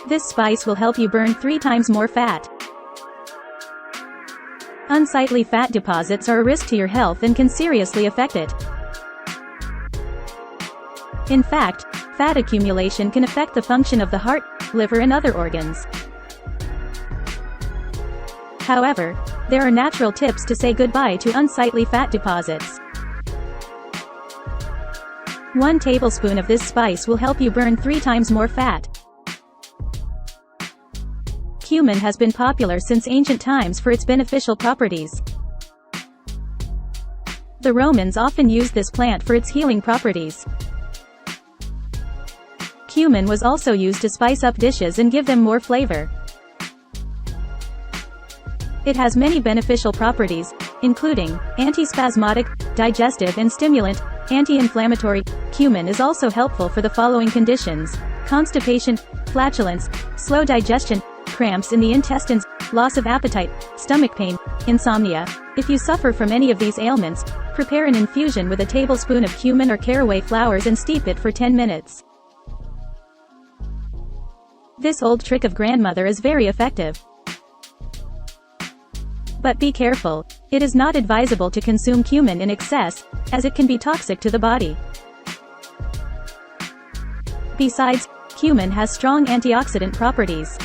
This spice will help you burn 3 times more fat. Unsightly fat deposits are a risk to your health and can seriously affect it. In fact, fat accumulation can affect the function of the heart, liver and other organs. However, there are natural tips to say goodbye to unsightly fat deposits. 1 tablespoon of this spice will help you burn 3 times more fat. Cumin has been popular since ancient times for its beneficial properties. The Romans often used this plant for its healing properties. Cumin was also used to spice up dishes and give them more flavor. It has many beneficial properties, including antispasmodic, digestive and stimulant, anti-inflammatory. Cumin is also helpful for the following conditions: constipation, flatulence, slow digestion, cramps in the intestines, loss of appetite, stomach pain, insomnia. If you suffer from any of these ailments, prepare an infusion with a tablespoon of cumin or caraway flowers and steep it for 10 minutes. This old trick of grandmother is very effective. But be careful, it is not advisable to consume cumin in excess, as it can be toxic to the body. Besides, cumin has strong antioxidant properties.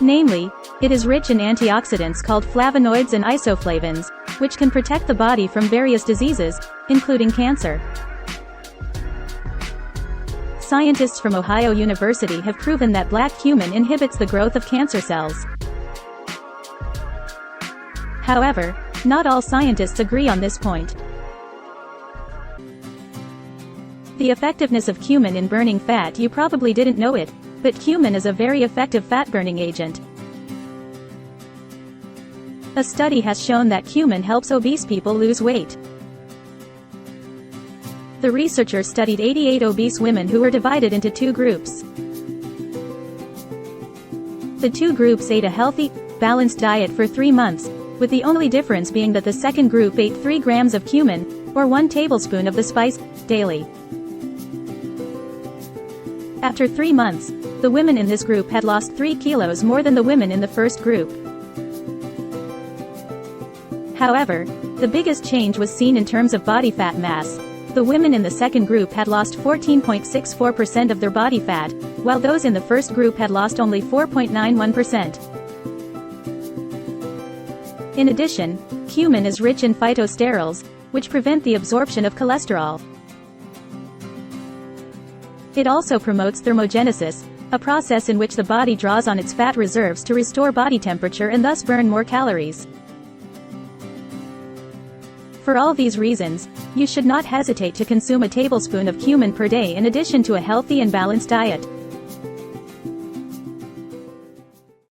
Namely, it is rich in antioxidants called flavonoids and isoflavones, which can protect the body from various diseases, including cancer. Scientists from Ohio University have proven that black cumin inhibits the growth of cancer cells. However, not all scientists agree on this point. The effectiveness of cumin in burning fat: you probably didn't know it, but cumin is a very effective fat-burning agent. A study has shown that cumin helps obese people lose weight. The researchers studied 88 obese women who were divided into 2 groups. The 2 groups ate a healthy, balanced diet for 3 months, with the only difference being that the second group ate 3 grams of cumin, or 1 tablespoon of the spice, daily. After 3 months, the women in this group had lost 3 kilos more than the women in the first group. However, the biggest change was seen in terms of body fat mass. The women in the second group had lost 14.64% of their body fat, while those in the first group had lost only 4.91%. In addition, cumin is rich in phytosterols, which prevent the absorption of cholesterol. It also promotes thermogenesis, a process in which the body draws on its fat reserves to restore body temperature and thus burn more calories. For all these reasons, you should not hesitate to consume a tablespoon of cumin per day in addition to a healthy and balanced diet.